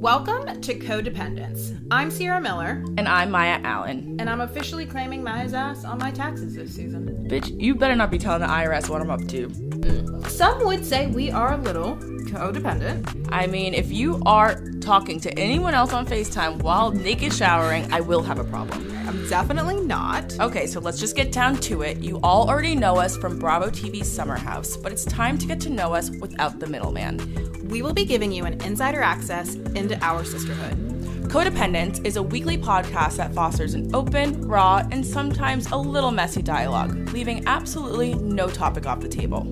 Welcome to Codependence. I'm Ciara Miller. And I'm Mya Allen. And I'm officially claiming Maya's ass on my taxes this season. Bitch, you better not be telling the IRS what I'm up to. Some would say we are a little codependent. I mean, if you are talking to anyone else on FaceTime while naked showering, I will have a problem. I'm definitely not. Okay, so let's just get down to it. You all already know us from Bravo TV's Summer House, but it's time to get to know us without the middleman. We will be giving you an insider access into our sisterhood. Codependence is a weekly podcast that fosters an open, raw, and sometimes a little messy dialogue, leaving absolutely no topic off the table.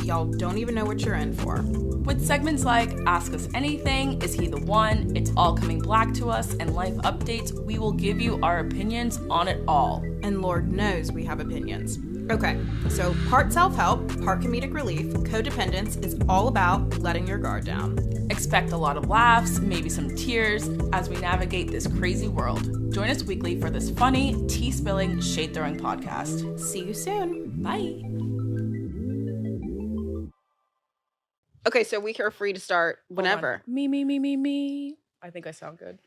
Y'all don't even know what you're in for. With segments like Ask Us Anything, Is He the One, It's All Coming Black to Us, and life updates, we will give you our opinions on it all. And Lord knows we have opinions. Okay, so part self-help, part comedic relief, Codependence is all about letting your guard down. Expect a lot of laughs, maybe some tears, as we navigate this crazy world. Join us weekly for this funny, tea-spilling, shade-throwing podcast. See you soon. Bye. Okay, so we are free to start whenever. Me. I think I sound good.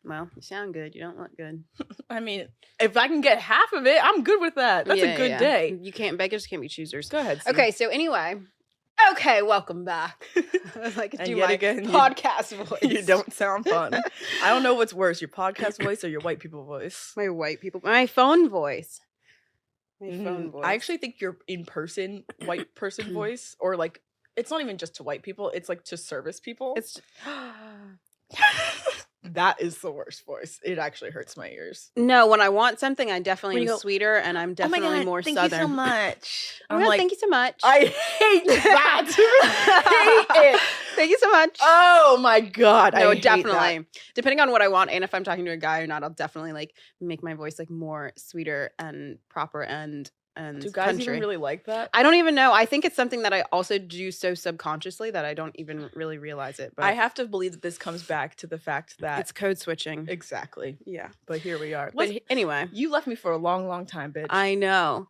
Well, you sound good. You don't look good. I mean, if I can get half of it, I'm good with that. That's a good day. You can't, beggars can't be choosers. Go ahead, Steve. Okay, so anyway. Okay, welcome back. I could do my again, podcast voice. You don't sound fun. I don't know what's worse, your podcast voice or your white people voice. My phone voice. Phone voice. I actually think your in-person white person voice, or like, it's not even just to white people, it's like to service people. It's that is the worst voice. It actually hurts my ears. No, when I want something, I definitely am sweeter, and I'm oh my definitely God, more thank southern. Thank you so much. I'm like, thank you so much. I hate that. I hate it. Thank you so much. Oh my God. No, I hate definitely. That. Depending on what I want, and if I'm talking to a guy or not, I'll definitely like make my voice like more sweeter and proper and do guys country. even really like that? I don't even know. I think it's something that I also do so subconsciously that I don't even really realize it. But I have to believe that this comes back to the fact that it's code switching. Exactly. Yeah. But here we are. But anyway. You left me for a long, long time, bitch. I know.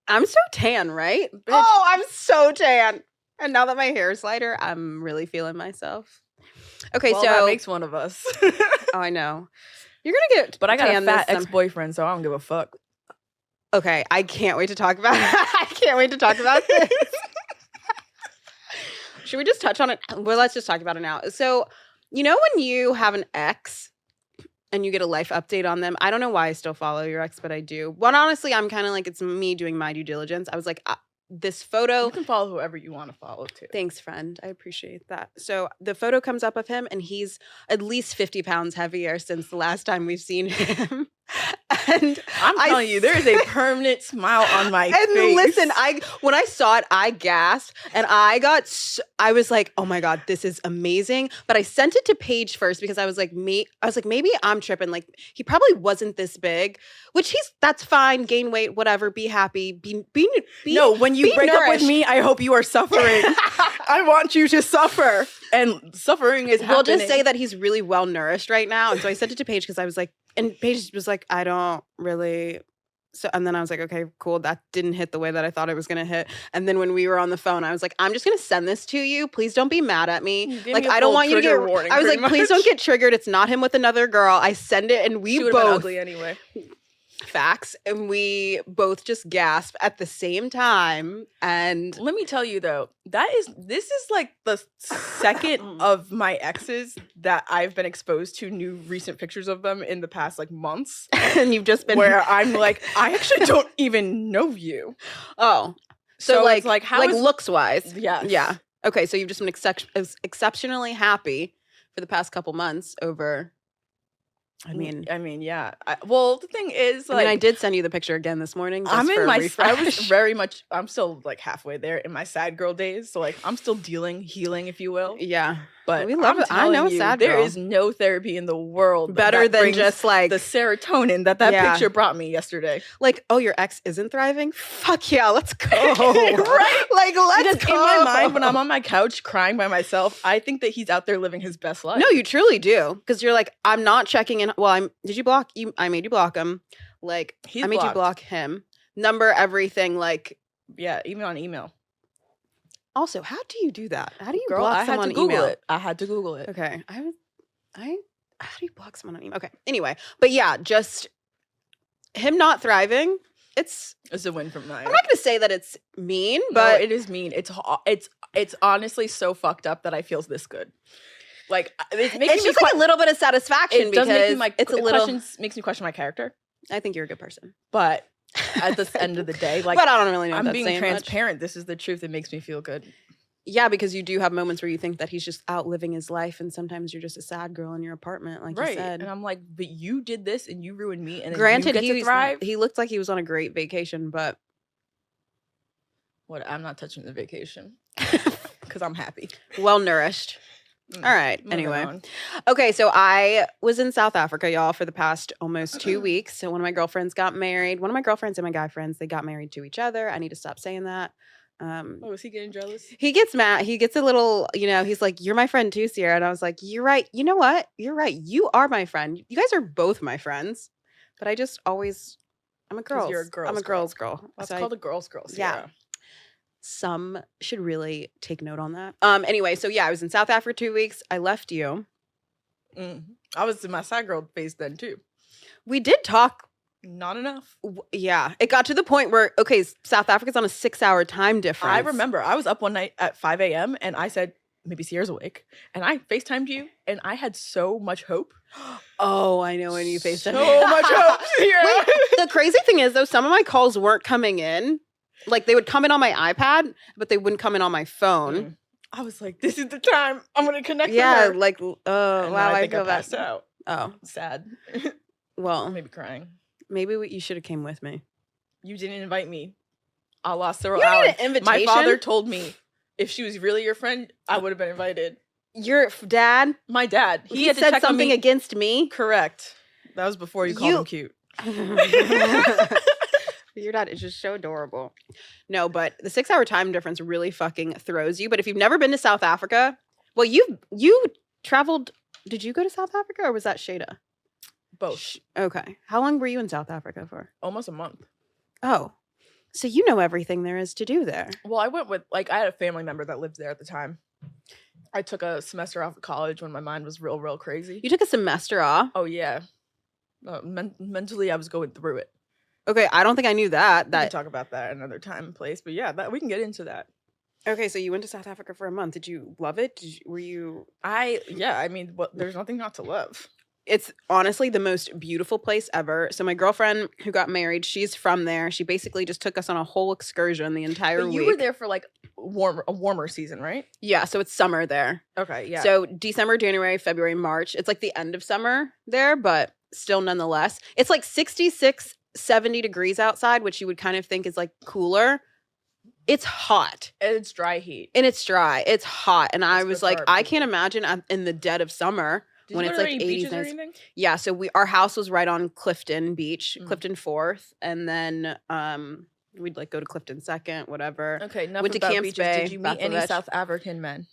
I'm so tan, right? Bitch. Oh, I'm so tan. And now that my hair is lighter, I'm really feeling myself. Okay, well, so that makes one of us. Oh, I know. You're gonna get but I got a fat this ex-boyfriend, so I don't give a fuck. Okay, I can't wait to talk about I can't wait to talk about this. Should we just touch on it? Well, let's just talk about it now. So, you know when you have an ex and you get a life update on them? I don't know why I still follow your ex, but I do. Well, honestly, I'm kind of like, it's me doing my due diligence. I was like, this photo. You can follow whoever you want to follow, too. Thanks, friend. I appreciate that. So the photo comes up of him, and he's at least 50 pounds heavier since the last time we've seen him. And I'm telling you, there is a permanent smile on my face. And listen, when I saw it, I gasped, and I was like, oh my God, this is amazing. But I sent it to Paige first because I was like, maybe I'm tripping. Like, he probably wasn't this big, which that's fine. Gain weight, whatever. Be happy. No, when you break nourished. up with me, I hope you are suffering. I want you to suffer. And suffering is happening. We'll just say that he's really well nourished right now. And so I sent it to Paige because I was like, and Paige was like, I don't really. So, and then I was like, okay, cool. That didn't hit the way that I thought it was going to hit. And then when we were on the phone, I was like, I'm just going to send this to you. Please don't be mad at me. Like, I don't want you to get, warning, I was like, please don't get triggered. It's not him with another girl. I send it and we she both. Been ugly anyway. Facts. And we both just gasp at the same time. And let me tell you though, this is like the second of my exes that I've been exposed to new recent pictures of them in the past like months. And you've just been where I'm like, I actually don't even know you. Oh. So like how looks wise. Yeah. Yeah. Okay. So you've just been exceptionally happy for the past couple months over. I mean, yeah. Well, the thing is, like, I did send you the picture again this morning. Just I'm in for my. refresh. I was very much. I'm still like halfway there in my sad girl days. So like, I'm still healing, if you will. Yeah, but we love it. I know, sad girl. There is no therapy in the world better than just like the serotonin that picture brought me yesterday. Like, oh, your ex isn't thriving. Fuck yeah, let's go. Right? Like, let's go. In my mind, when I'm on my couch crying by myself, I think that he's out there living his best life. No, you truly do, because you're like, I'm not checking in. Well, did you block you? I made you block him. Like, I made you block him. Number everything. Like, yeah, even on email. Also, how do you do that? How do you Girl, block I had someone to Google email? it. I had to Google it. Okay, how do you block someone on email? Okay. Anyway, but yeah, just him not thriving. It's a win from Mya. I'm not gonna say that it's mean, No, but it is mean. It's honestly so fucked up that I feel this good. Like it makes it's me just like a little bit of satisfaction it does because make me it's a little makes me question my character. I think you're a good person, but at the end of the day, like, but I don't really know. I'm being transparent. Much. This is the truth. It makes me feel good. Yeah, because you do have moments where you think that he's just out living his life, and sometimes you're just a sad girl in your apartment, like you said. And I'm like, but you did this, and you ruined me. And granted, you get to thrive. He looked like he was on a great vacation, but what? I'm not touching the vacation because I'm happy, well nourished. All right. Anyway. On. Okay. So I was in South Africa, y'all, for the past almost 2 weeks. So one of my girlfriends got married. One of my girlfriends and my guy friends, they got married to each other. I need to stop saying that. Oh, is he getting jealous? He gets mad. He gets a little, he's like, you're my friend too, Ciara. And I was like, you're right. You know what? You're right. You are my friend. You guys are both my friends. But I just always, I'm a girl. I'm a girl's girl. That's called a girl's girl, Ciara. Yeah. Some should really take note on that. Anyway, so yeah, I was in South Africa 2 weeks. I left you. I was in my sad girl phase then too. We did talk. Not enough. Yeah. It got to the point where, okay, South Africa's on a 6-hour time difference. I remember I was up one night at 5 a.m. and I said, maybe Ciara's awake. And I FaceTimed you and I had so much hope. Oh, I know when you FaceTimed me. So much hope, Ciara. Wait, the crazy thing is, though, some of my calls weren't coming in. Like, they would come in on my iPad, but they wouldn't come in on my phone. I was like, this is the time I'm going to connect with her. Yeah, like, wow, I feel passed out. Oh. Sad. Well. Maybe crying. Maybe you should have came with me. You didn't invite me. I lost several hours. hours. An invitation? My father told me if she was really your friend, I would have been invited. Your dad? My dad. He had said something against me? Correct. That was before you called him cute. Your dad is just so adorable. No, but the 6-hour time difference really fucking throws you. But if you've never been to South Africa, well, you traveled. Did you go to South Africa or was that Shada? Both. Okay. How long were you in South Africa for? Almost a month. Oh. So you know everything there is to do there. Well, I went with, I had a family member that lived there at the time. I took a semester off of college when my mind was real, real crazy. You took a semester off? Oh, yeah. Mentally, I was going through it. Okay, I don't think I knew that. We can talk about that another time and place. But yeah, we can get into that. Okay, so you went to South Africa for a month. Did you love it? I mean, there's nothing not to love. It's honestly the most beautiful place ever. So my girlfriend who got married, she's from there. She basically just took us on a whole excursion the entire week. You were there for like a warmer season, right? Yeah, so it's summer there. Okay, yeah. So December, January, February, March. It's like the end of summer there, but still nonetheless. It's like 66, 70 degrees outside, which you would kind of think is like cooler. It's hot. And it's dry heat. And it's dry. It's hot. And I was like, I can't imagine in the dead of summer. When it's like 80s. Or anything? Yeah, so our house was right on Clifton Beach, Clifton 4th, and then we'd like go to Clifton 2nd, whatever. Okay, enough went to about Camps beaches. Bay. Did you meet any South African men?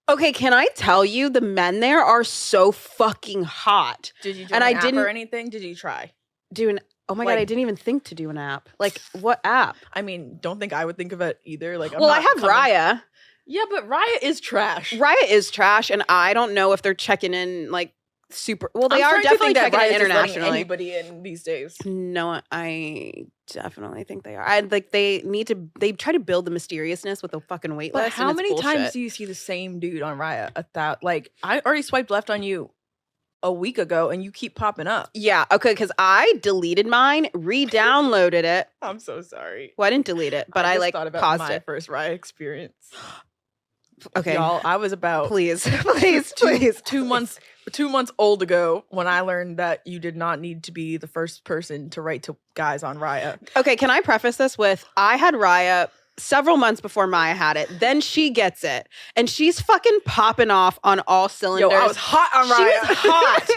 Okay, can I tell you the men there are so fucking hot. Did you do an app or anything? Did you try? Oh my God, I didn't even think to do an app. Like, what app? I mean, don't think I would think of it either. Like, I have Raya. Yeah, but Raya is trash. Raya is trash, and I don't know if they're checking in like super. Well, they are definitely checking in internationally. Anybody in these days? No, I definitely think they are. They try to build the mysteriousness with a fucking wait list. But how many times do you see the same dude on Raya? Like, I already swiped left on you a week ago, and you keep popping up. Yeah, okay, because I deleted mine, re-downloaded it. I'm so sorry. Well, I didn't delete it, but I like thought about paused my it. first Raya experience. Okay, y'all, I was about please 2 months old ago when I learned that you did not need to be the first person to write to guys on Raya. Okay, can I preface this with I had Raya several months before Mya had it. Then she gets it, and she's fucking popping off on all cylinders. Yo, I was hot on Raya. She was hot.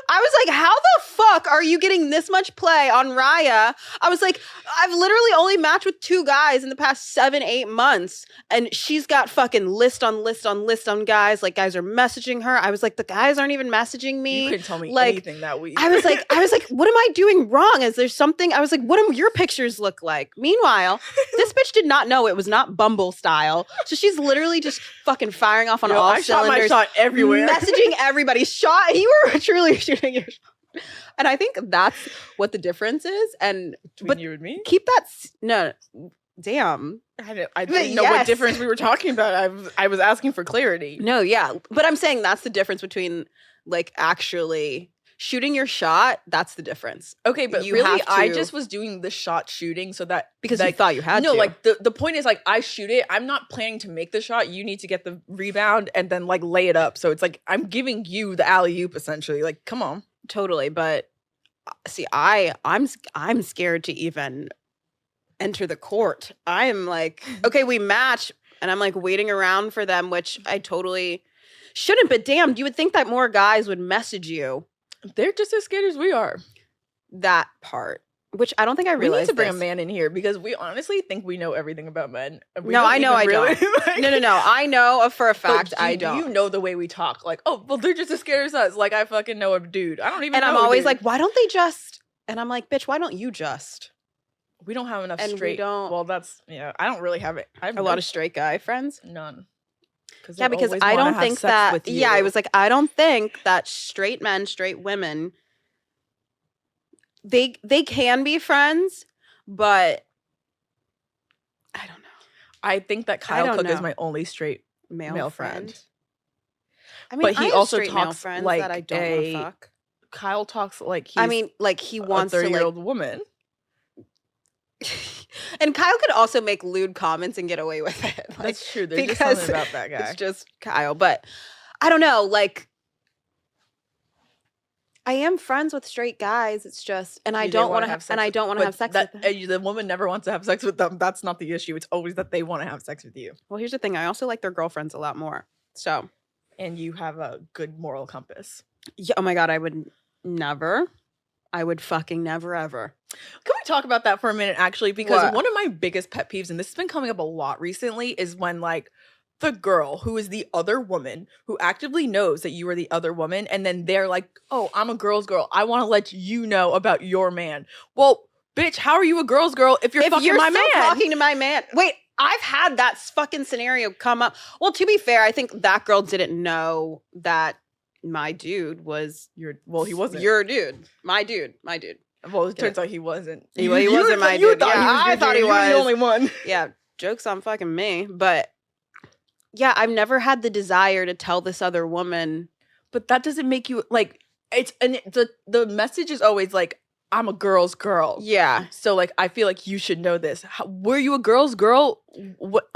I was like, how the fuck are you getting this much play on Raya? I was like, I've literally only matched with 2 guys in the past 7-8 months. And she's got fucking list on list on list on guys. Like, guys are messaging her. I was like, the guys aren't even messaging me. You couldn't tell me like, anything that week. I was like, what am I doing wrong? Is there something? I was like, what do your pictures look like? Meanwhile, this bitch did not know it was not Bumble style. So she's literally just fucking firing off on all I cylinders. shot my shot everywhere. Messaging everybody. You were truly shooting your shot. And I think that's what the difference is. And Between you and me? keep that no, damn. I didn't know what difference we were talking about. I was asking for clarity. No, yeah. But I'm saying that's the difference between like actually shooting your shot. That's the difference. Okay, but You really, have to- I just was doing the shot shooting so that Because like, you thought you had no, to. like the point is like I shoot it. I'm not planning to make the shot. You need to get the rebound and then like lay it up. So it's like I'm giving you the alley oop essentially. Like, come on. Totally. But see, I'm scared to even enter the court. I'm like, okay, we match, and I'm like waiting around for them, which I totally shouldn't. But damn, you would think that more guys would message you. They're just as scared as we are. That part, which I don't think I We need realized. to bring a this. man in here because we honestly think we know everything about men. and we No, don't I know even I really, don't. like- No. I know for a But fact do I don't. You know the way we talk. Like, oh, well, they're just as scared as us. Like, I fucking know a dude. I don't even and know I'm a always dude. like, why don't they just? And I'm like, bitch, why don't you just? We don't have enough And we straight. don't- Well, that's yeah. I don't really have it. I have A lot of straight guy friends. none. Yeah, because they I always wanna don't have think sex that. with Yeah, I you. was like, I don't think that straight men, straight women, they can be friends, but I don't know. I think that Kyle don't Cook is know. my only straight Male friend. friend. I mean, But he I have also straight male talks friends like that I don't want to fuck. Kyle talks like he's I mean, like he a wants to 30-year-old like. woman. And Kyle could also make lewd comments and get away with it. Like, That's true. There's just because something about that guy. it's just Kyle. But I don't know. Like, I am friends with straight guys. It's just, and I You don't wanna want to have, sex and I with- don't want to but have sex that, with them. The woman never wants to have sex with them. That's not the issue. It's always that they want to have sex with you. Well, here's the thing. I also like their girlfriends a lot more. So, And you have a good moral compass. yeah, oh my God, I would never. I would fucking never ever. Can we talk about that for a minute, actually? Because What? one of my biggest pet peeves, and this has been coming up a lot recently, is when like the girl who is the other woman who actively knows that you are the other woman, and then they're like, "Oh, I'm a girl's girl. I want to let you know about your man." Well, bitch, how are you a girl's girl if you're If fucking you're my still man? talking to my man, wait, I've had that fucking scenario come up. Well, to be fair, I think that girl didn't know that my dude was Well, he wasn't. your dude, my dude. Well, it turns out he wasn't. He wasn't my you dude. thought Yeah, he was I your thought dude. he You were was. the only one. Yeah, joke's on fucking me. But yeah, I've never had the desire to tell this other woman. But that doesn't make you like it's and the message is always like, I'm a girl's girl. Yeah. So like I feel like you should know this. Were you a girl's girl? What?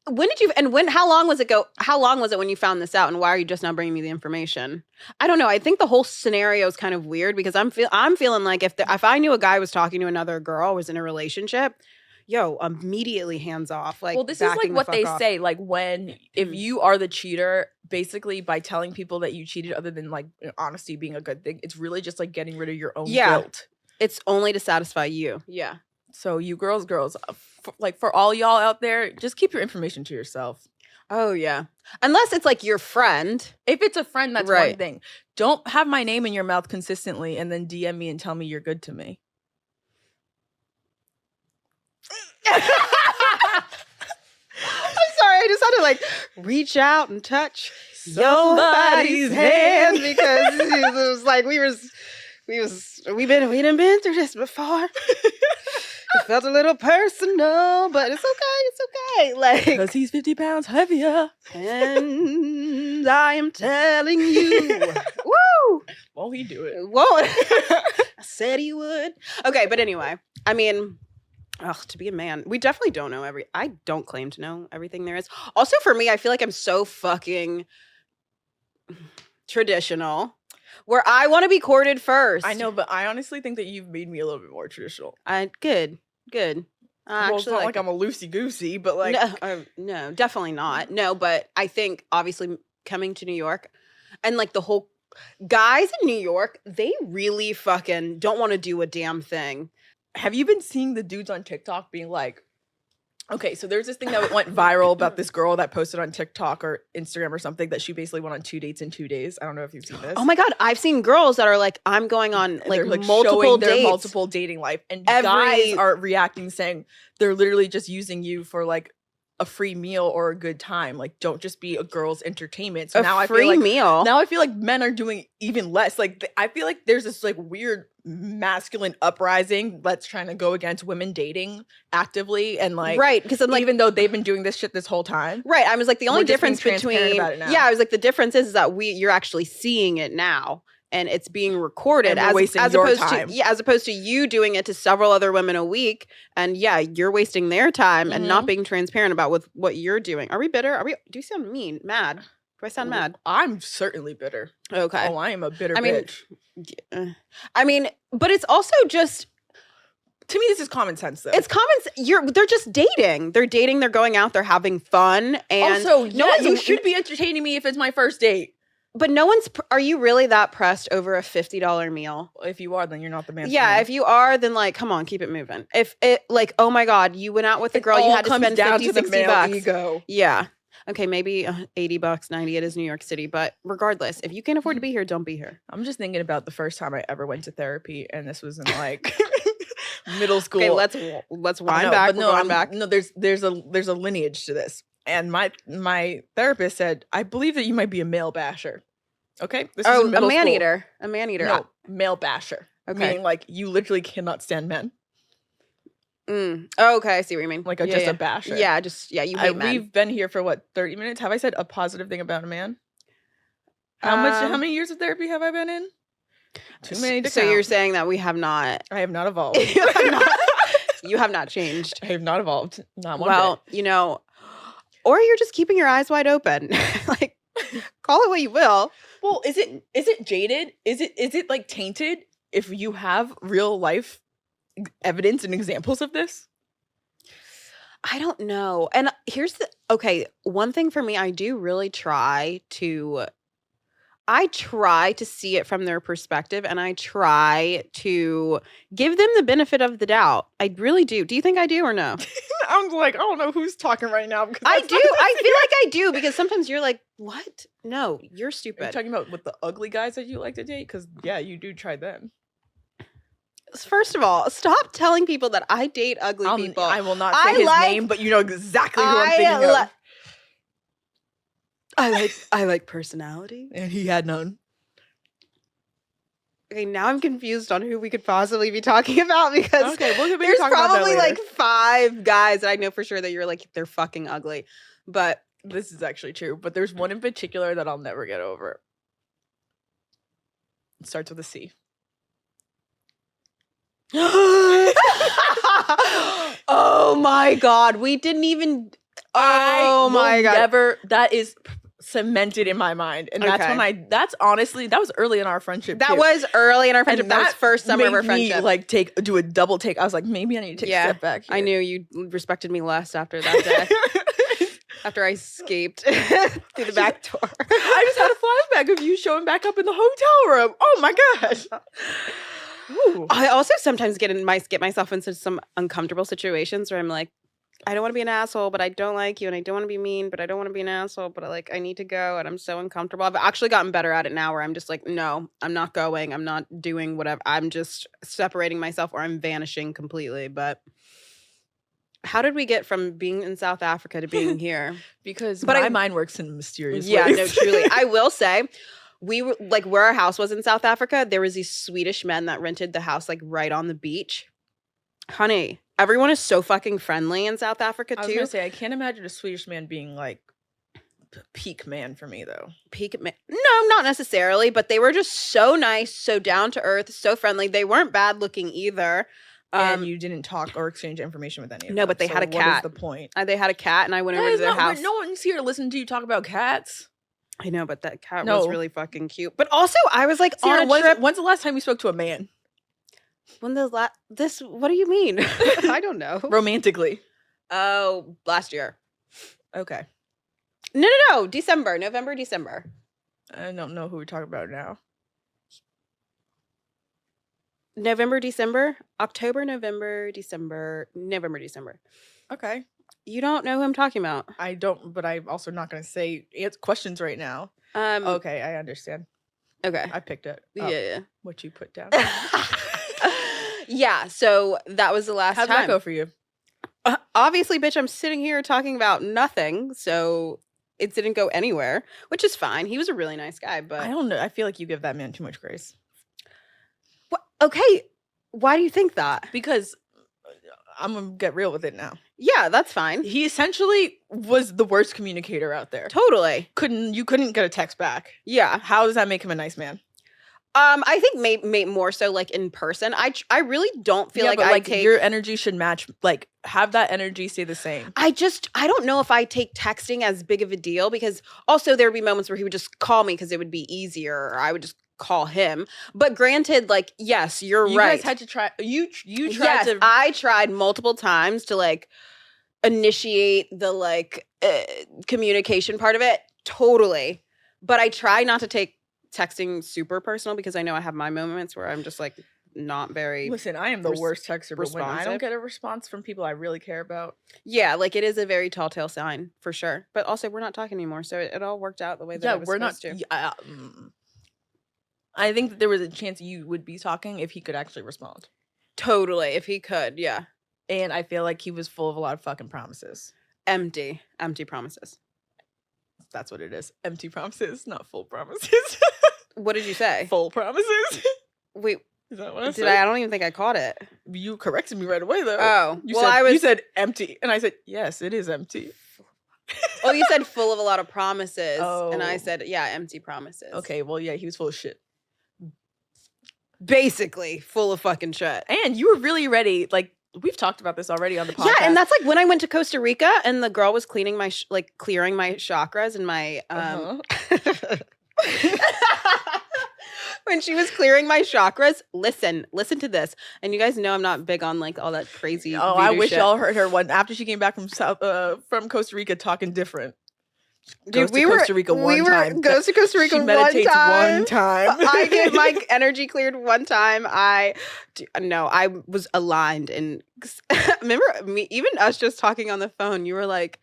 When did you and when? How long was it go? How long was it when you found this out? And why are you just now bringing me the information? I don't know. I think the whole scenario is kind of weird because I'm feeling like if I knew a guy was talking to another girl, was in a relationship, yo, immediately hands off. Like, Well, this is like backing the what fuck they off. say. Like when if you are the cheater, basically by telling people that you cheated, other than like honesty being a good thing, it's really just like getting rid of your own guilt. It's only to satisfy you. Yeah. So you girls, like for all y'all out there, just keep your information to yourself. Oh yeah. Unless it's like your friend. If it's a friend, that's one Right. thing. Don't have my name in your mouth consistently and then DM me and tell me you're good to me. I'm sorry, I just had to like reach out and touch somebody's hand because it was like we done been through this before. It felt a little personal, but it's okay. Like, Because he's 50 pounds heavier. and I am telling you, woo! Won't he do it? Whoa! I said he would. Okay, but anyway, I mean, to be a man, we definitely don't know I don't claim to know everything there is. Also, for me, I feel like I'm so fucking traditional, where I want to be courted first. I know, but I honestly think that you've made me a little bit more traditional. Good. Well, it's not like I'm a loosey-goosey, but like... no, definitely not. No, but I think obviously coming to New York and like the whole Guys in New York, they really fucking don't want to do a damn thing. Have you been seeing the dudes on TikTok being like, okay, so there's this thing that went viral about this girl that posted on TikTok or Instagram or something that she basically went on 2 dates in 2 days. I don't know if you've seen this. Oh my God, I've seen girls that are like, I'm going on like, They're, multiple showing dates. their multiple dating life. And guys are reacting saying they're literally just using you for like a free meal or a good time. Like, don't just be a girl's entertainment. So now I feel like meal. Now I feel like men are doing even less. Like I feel like there's this like weird masculine uprising that's trying to go against women dating actively and like right, because like, even though they've been doing this shit this whole time. Right. I was like, the only difference between about it now. I was like, the difference is that you're actually seeing it now. And it's being recorded as opposed to you doing it to several other women a week. And yeah, you're wasting their time and not being transparent about what you're doing. Are we bitter? Do you sound mean? Mad? Do I sound mad? I'm certainly bitter. Okay. Oh, I am a bitter bitch. I mean, but it's also just, to me, this is common sense, though. It's common. They're just dating. They're dating. They're going out. They're having fun. And also, you should be entertaining me if it's my first date. But no one's. Are you really that pressed over a $50 meal? If you are, then you're not the man. Yeah, if you are, then like, come on, keep it moving. If it like, oh my God, you went out with a girl, you had to spend $50, $60. Ego. Yeah. Okay, maybe $80, 90. It is New York City, but regardless, if you can't afford to be here, don't be here. I'm just thinking about the first time I ever went to therapy, and this was in like middle school. Okay, let's wind back. Back. No, there's a lineage to this. And my therapist said, I believe that you might be a male basher. Okay? This is in middle man school. eater. A man eater. No, male basher. Okay. Meaning like you literally cannot stand men. Oh, okay, I see what you mean. Like just a basher. Yeah, you hate men. We've been here for what, 30 minutes? Have I said a positive thing about a man? How many years of therapy have I been in? Too many to count. You're saying that we have not. I have not evolved. You have not changed. I have not evolved. Not one bit. Or you're just keeping your eyes wide open. Like, call it what you will. Well, is it jaded? Is it like tainted if you have real life evidence and examples of this? I don't know. And here's one thing for me, I do really try to see it from their perspective, and I try to give them the benefit of the doubt. I really do. Do you think I do or no? I'm like, I don't know who's talking right now. I do. I feel like I do, because sometimes you're like, what? No, you're stupid. Are you talking about with the ugly guys that you like to date? Because yeah, you do try them. First of all, stop telling people that I date ugly people. I will not say his name, but you know exactly who I'm thinking of. I like personality. And he had none. Okay, now I'm confused on who we could possibly be talking about, because there's probably like 5 guys that I know for sure that you're like, they're fucking ugly. But this is actually true. But there's one in particular that I'll never get over. It starts with a C. Oh my God. We didn't even. Oh my God. That is cemented in my mind. And that's when that was early in our friendship. That was early in our friendship. That was first summer of our friendship. Me, like do a double take. I was like, maybe I need to take a step back here. I knew you respected me less after that day. After I escaped through the back door. I just had a flashback of you showing back up in the hotel room. Oh my gosh. Ooh. I also sometimes get myself into some uncomfortable situations where I'm like, I don't want to be an asshole, but I don't like you, and I don't want to be mean, but I don't want to be an asshole, but I need to go, and I'm so uncomfortable. I've actually gotten better at it now, where I'm just like, no, I'm not going, I'm not doing whatever, I'm just separating myself, or I'm vanishing completely. But how did we get from being in South Africa to being here? Because my mind works in mysterious ways. Yeah, no, truly. I will say, we were like, where our house was in South Africa, there was these Swedish men that rented the house like right on the beach. Honey, everyone is so fucking friendly in South Africa too. I was gonna say, I can't imagine a Swedish man being like peak man for me though. Peak man? No, not necessarily, but they were just so nice, so down to earth, so friendly. They weren't bad looking either. And you didn't talk or exchange information with any of them. No, but they had a cat. What is the point? They had a cat, and I went over to their house. No one's here to listen to you talk about cats. I know, but that cat was really fucking cute. But also, I was like, Ciara, on a trip. When's the last time you spoke to a man? When the what do you mean? I don't know. Romantically. Oh, last year. Okay. No. November, December. I don't know who we're talking about now. November, December, October, November, December. Okay. You don't know who I'm talking about. I don't, but I'm also not going to say questions right now. Okay, I understand. Okay. I picked it up. Yeah. What you put down. Yeah, so that was the last How'd time. that go for you? Obviously, bitch, I'm sitting here talking about nothing, so it didn't go anywhere, which is fine. He was a really nice guy, but I don't know. I feel like you give that man too much grace. What? Okay, why do you think that? Because I'm going to get real with it now. Yeah, that's fine. He essentially was the worst communicator out there. Totally. You couldn't get a text back. Yeah. How does that make him a nice man? I think maybe more so like in person. I really don't feel like your energy should match. Like, have that energy stay the same. I don't know if I take texting as big of a deal, because also there would be moments where he would just call me because it would be easier, or I would just call him. But granted, like, yes, you're right. You guys had to try. You tried yes, to. I tried multiple times to like initiate the like communication part of it. Totally. But I try not to take texting super personal, because I know I have my moments where I'm just like not very. Listen, I am the worst texter, but when I responsive. don't get a response from people I really care about. Yeah, like it is a very tall tale sign for sure. But also, we're not talking anymore, so it all worked out the way that it was supposed to. I think that there was a chance you would be talking if he could actually respond. Totally, if he could, yeah. And I feel like he was full of a lot of fucking promises. Empty promises. That's what it is. Empty promises, not full promises. What did you say? Full promises. Wait, is that what I said? I don't even think I caught it. You corrected me right away, though. Oh, you said empty, and I said yes, it is empty. Oh, you said full of a lot of promises, and I said yeah, empty promises. Okay, well, yeah, he was full of shit. Basically, full of fucking shit. And you were really ready. Like, we've talked about this already on the podcast. Yeah, and that's like when I went to Costa Rica, and the girl was cleaning my clearing my chakras and my when she was clearing my chakras. Listen to this. And you guys know I'm not big on like all that crazy. Oh, I wish y'all heard her after she came back from Costa Rica talking different. Dude, we were Costa Rica one time. Goes to Costa Rica she meditates one time. I get my energy cleared one time. I was aligned, and remember me, even us just talking on the phone. You were like,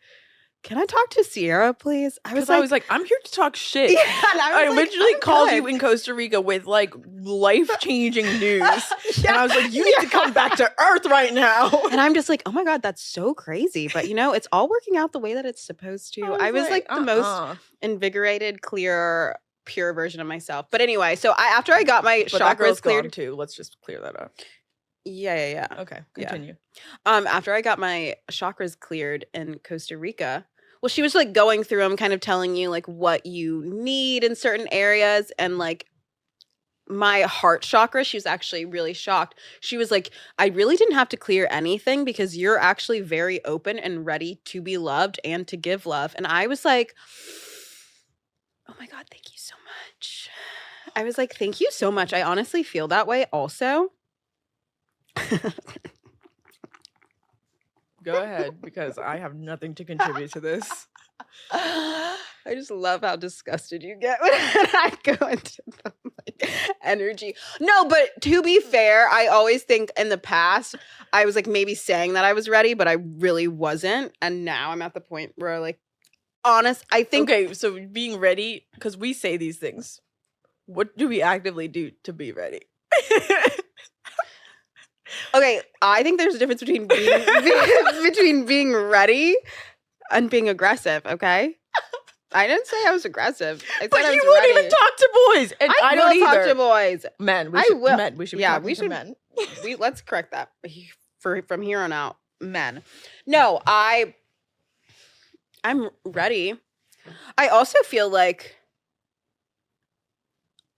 "Can I talk to Ciara, please?" I was like, "I'm here to talk shit." Yeah, and I literally called you in Costa Rica with like life-changing news, and I was like, "You need to come back to Earth right now." And I'm just like, "Oh my god, that's so crazy!" But it's all working out the way that it's supposed to. I was like the most invigorated, clear, pure version of myself. But anyway, so after I got my chakras cleared too. Let's just clear that up. Yeah. Okay, continue. Yeah. After I got my chakras cleared in Costa Rica, well, she was like going through them, kind of telling you like what you need in certain areas, and like my heart chakra, she was actually really shocked. She was like, "I really didn't have to clear anything, because you're actually very open and ready to be loved and to give love." And I was like, "Oh my god, thank you so much." I was like, "Thank you so much. I honestly feel that way also." Go ahead, because I have nothing to contribute to this. I just love how disgusted you get when I go into the energy. No, but to be fair, I always think in the past I was like maybe saying that I was ready, but I really wasn't. And now I'm at the point where like, I think. Okay, so being ready, because we say these things. What do we actively do to be ready? Okay, I think there's a difference between being ready and being aggressive, okay? I didn't say I was aggressive. I said I was you won't ready. even talk to boys. And I don't will either. Talk to boys. Men. I will. Men. We should be talking to men. Let's correct that from here on out. Men. No, I'm ready. I also feel like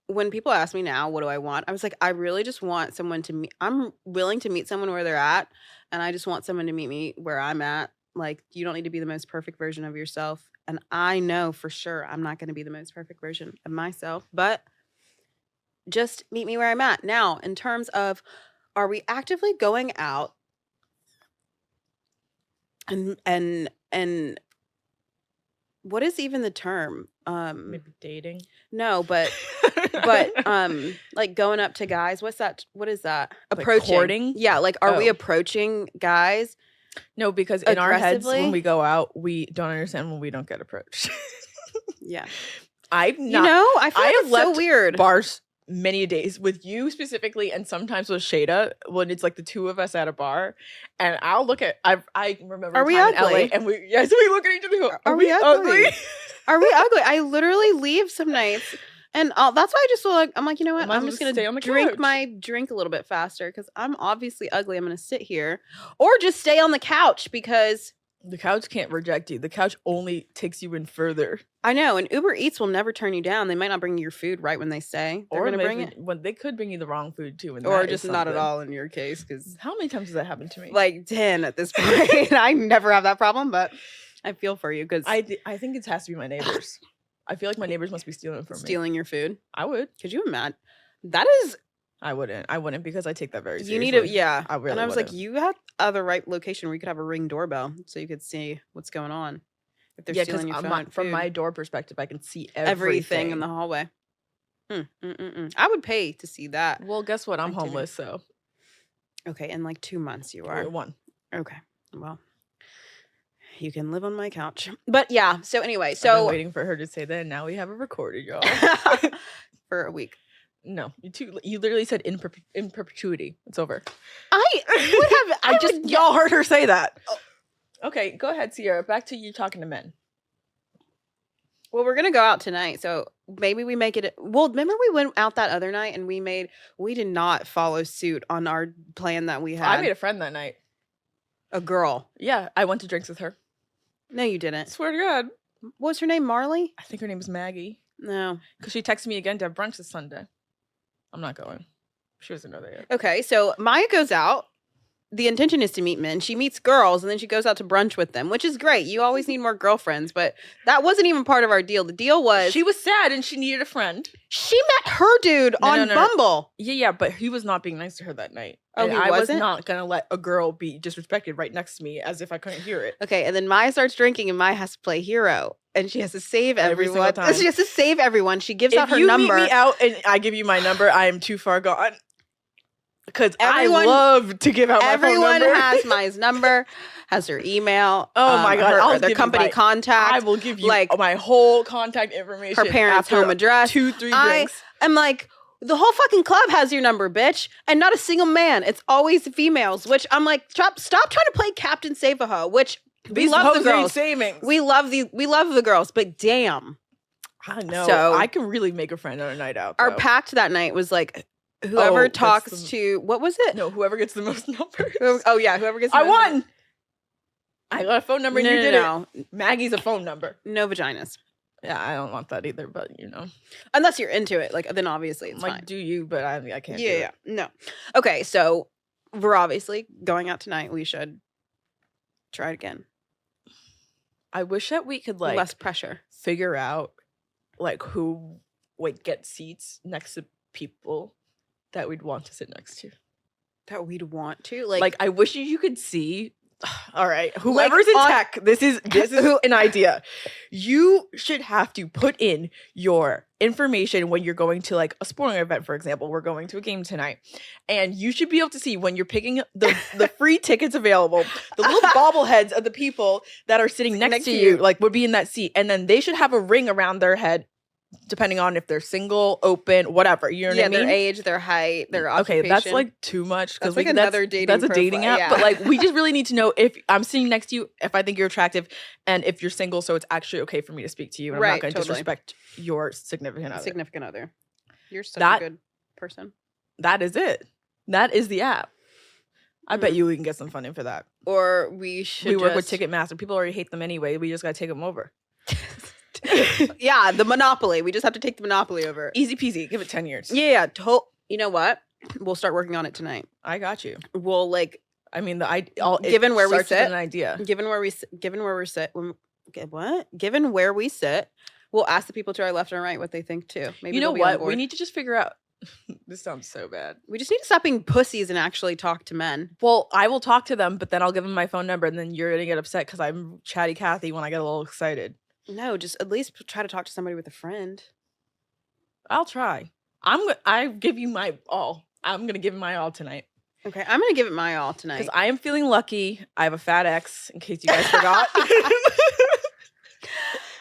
when people ask me now, what do I want? I was like, I really just want someone to meet. I'm willing to meet someone where they're at, and I just want someone to meet me where I'm at. Like, you don't need to be the most perfect version of yourself. And I know for sure I'm not going to be the most perfect version of myself, but just meet me where I'm at. Now, in terms of, are we actively going out and what is even the term? Maybe dating. No, but like going up to guys. What's that? What is that? Like Approaching. courting? Yeah, like are we Oh. approaching guys? No, because in our heads when Aggressively? we go out, we don't understand when we don't get approached. Yeah. I've You not know, I feel I like have it's so left weird. bars many days with you specifically, and sometimes with Shada when it's like the two of us at a bar, and I'll look at I remember Are a we time in LA, ugly? and we look at each other and go, Are are we we ugly? ugly? Are we ugly? I literally leave some nights, and that's why I just feel like I'm like, you know what? Might as I'm well just just gonna stay on the drink couch. my drink a little bit faster because I'm obviously ugly. I'm gonna sit here, or just stay on the couch because The couch can't reject you. The couch only takes you in further. I know. And Uber Eats will never turn you down. They might not bring you your food right when they say they're gonna bring it, when they could bring you the wrong food too, and or that is just not at something. all in your case because How many times has that happened to me? like 10 at this point. I never have that problem, but I feel for you because I think it has to be my neighbors. I feel like my neighbors must be stealing from me. stealing your food. I would. Could you imagine? That is I wouldn't because I take that very seriously. you need a yeah. I really and I was wouldn't. like, you had the right location where you could have a Ring doorbell so you could see what's going on if they're Yeah, because stealing your phone. from food. my door perspective, I can see everything in the hallway. I would pay to see that. Well, guess what? I'm Activity. homeless, so Okay, in like 2 months you are. one. Okay, well, you can live on my couch. But yeah. So anyway, I've been so waiting for her to say that, and now we have a recorded, y'all. for a week. No, you literally said in perpetuity. It's over. I would have. Y'all heard her say that. Okay, go ahead, Ciara. Back to you talking to men. Well, we're gonna go out tonight, so maybe we make it. Well, remember we went out that other night and we did not follow suit on our plan that we had. I made a friend that night. A girl. Yeah, I went to drinks with her. No, you didn't. Swear to God. What's her name? Marley? I think her name is Maggie. No. Because she texted me again to have brunch this Sunday. I'm not going. She doesn't know that yet. Okay, so Maya goes out. The intention is to meet men. She meets girls and then she goes out to brunch with them, which is great. You always need more girlfriends, but that wasn't even part of our deal. The deal was She was sad and she needed a friend. she met her dude on Bumble. Yeah, but he was not being nice to her that night. Oh, And he I was wasn't? not gonna let a girl be disrespected right next to me as if I couldn't hear it. Okay, and then Maya starts drinking and Maya has to play hero. And she has to save Every single everyone. time. She has to save everyone. She gives out If her you number. meet me out and I give you my number, I am too far gone. Because I Everyone- love to give out my phone Everyone number. has Maya's number, has her email. Oh my God, I'll their give you company my- contact. I will give you like, my whole contact information. her parents' after home address. 2-3 drinks. I'm like, the whole fucking club has your number, bitch, and not a single man. It's always females. Which I'm like, stop trying to play Captain Save a Hoe. Which we These love the hoes ain't girls. savings. We love the girls, but damn, I know. So- I can really make a friend on a night out. our though. pact that night was like, whoever that's talks the- to what was it? No, whoever gets the most numbers. Oh yeah, whoever gets. I the most- won. I got a phone number and No, you no, did no. it. Maggie's a phone number. No vaginas, Yeah, I don't want that either, but you know. unless you're into it. Like then obviously it's Like, fine. do you, but I can't do Yeah, it. no. Okay, so we're obviously going out tonight. We should try it again. I wish that we could like Less pressure. figure out like who would get seats next to people that we'd want to sit next to. That we'd want to Like I wish you could see. All right, whoever's in on- tech, this is an idea. You should have to put in your information when you're going to like a sporting event, for example. We're going to a game tonight, and you should be able to see when you're picking the free tickets available, the little bobbleheads of the people that are sitting next to you, like would be in that seat, and then they should have a ring around their head, depending on if they're single, open, whatever. You know what I mean? their age, their height, their Okay, occupation. that's like too much That's because like another dating That's a dating profile, app, yeah. but like we just really need to know if I'm sitting next to you, if I think you're attractive, and if you're single, so it's actually okay for me to speak to you, and I'm Right, not going to totally. disrespect your significant other. significant other. You're such That- a good person. That is it. That is the app. I bet Mhm. you we can get some funding for that. Or we should. We work with just- Ticketmaster. People already hate them anyway. We just got to take them over. Yeah, the monopoly. We just have to take the monopoly over. Easy peasy. Give it 10 years. Yeah. You know what? We'll start working on it tonight. I got you. We'll like I mean, it Given where we starts with sit, an idea. given where we sit. Given where we sit, we'll ask the people to our left and right what they think too. Maybe You know they'll be on what? We board. need to just figure out. This sounds so bad. We just need to stop being pussies and actually talk to men. Well, I will talk to them, but then I'll give them my phone number, and then you're gonna get upset because I'm chatty Cathy when I get a little excited. No, just at least try to talk to somebody with a friend. I'll try. I give you my all. I'm gonna give it my all tonight Okay, I'm gonna give it my all because tonight. I am feeling lucky. I have a fat ex. In case you guys forgot.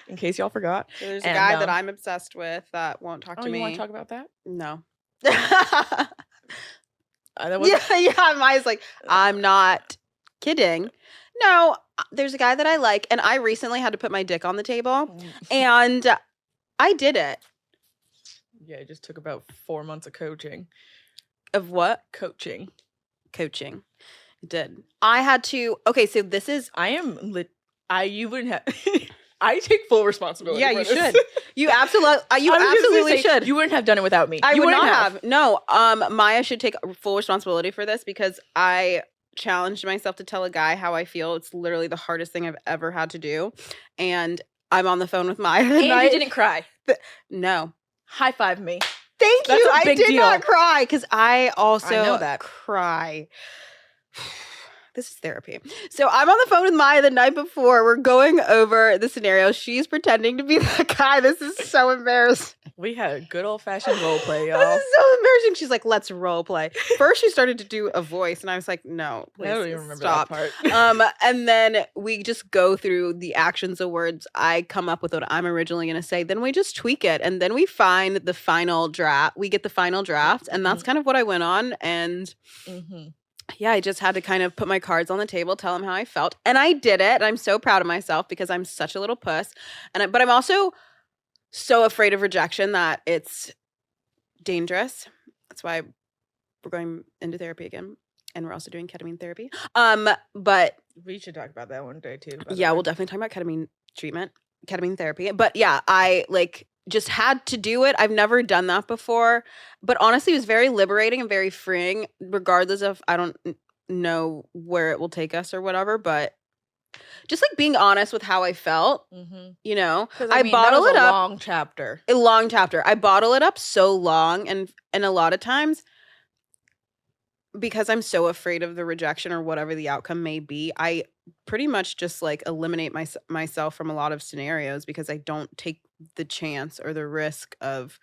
In case y'all forgot. So there's a And, guy that I'm obsessed with that won't talk Oh, to you want me. to talk about that? No. That was yeah. Maya's like, I'm not kidding. No, there's a guy that I like, and I recently had to put my dick on the table, and I did it. Yeah, it just took about 4 months of coaching. Of what? Coaching. It did. I had to. Okay, so this is. I am lit. You wouldn't have. I take full responsibility. Yeah, for you this. should. You absolutely. You I was just gonna absolutely say, should. You wouldn't have done it without me. I You would wouldn't not have. No. Maya should take full responsibility for this because I challenged myself to tell a guy how I feel. It's literally the hardest thing I've ever had to do, and I'm on the phone with Maya. And you didn't cry. No. High five me. Thank That's you. a I big did deal. not cry because I also I know that. cry. This is therapy. So I'm on the phone with Maya the night before. We're going over the scenario. She's pretending to be that guy. This is so embarrassing. We had a good old fashioned role play, y'all. This is so embarrassing. She's like, let's role play. First, she started to do a voice, and I was like, no, please I don't even remember stop. that part. And then we just go through the actions of words. I come up with what I'm originally going to say. Then we just tweak it, and then we find the final draft. We get the final draft, and that's kind of what I went on. And yeah, I just had to kind of put my cards on the table, tell him how I felt, and I did it. And I'm so proud of myself because I'm such a little puss. But I'm also so afraid of rejection that it's dangerous. That's why we're going into therapy again, and we're also doing ketamine therapy. But we should talk about that one day too. Yeah, we'll definitely talk about ketamine therapy. But yeah, I just had to do it. I've never done that before, but honestly, it was very liberating and very freeing. Regardless of, I don't know where it will take us or whatever, but just being honest with how I felt, you know, I bottle it up. Long chapter. A long chapter. I bottle it up so long, and a lot of times, because I'm so afraid of the rejection or whatever the outcome may be, I pretty much just eliminate myself from a lot of scenarios because I don't take the chance or the risk of,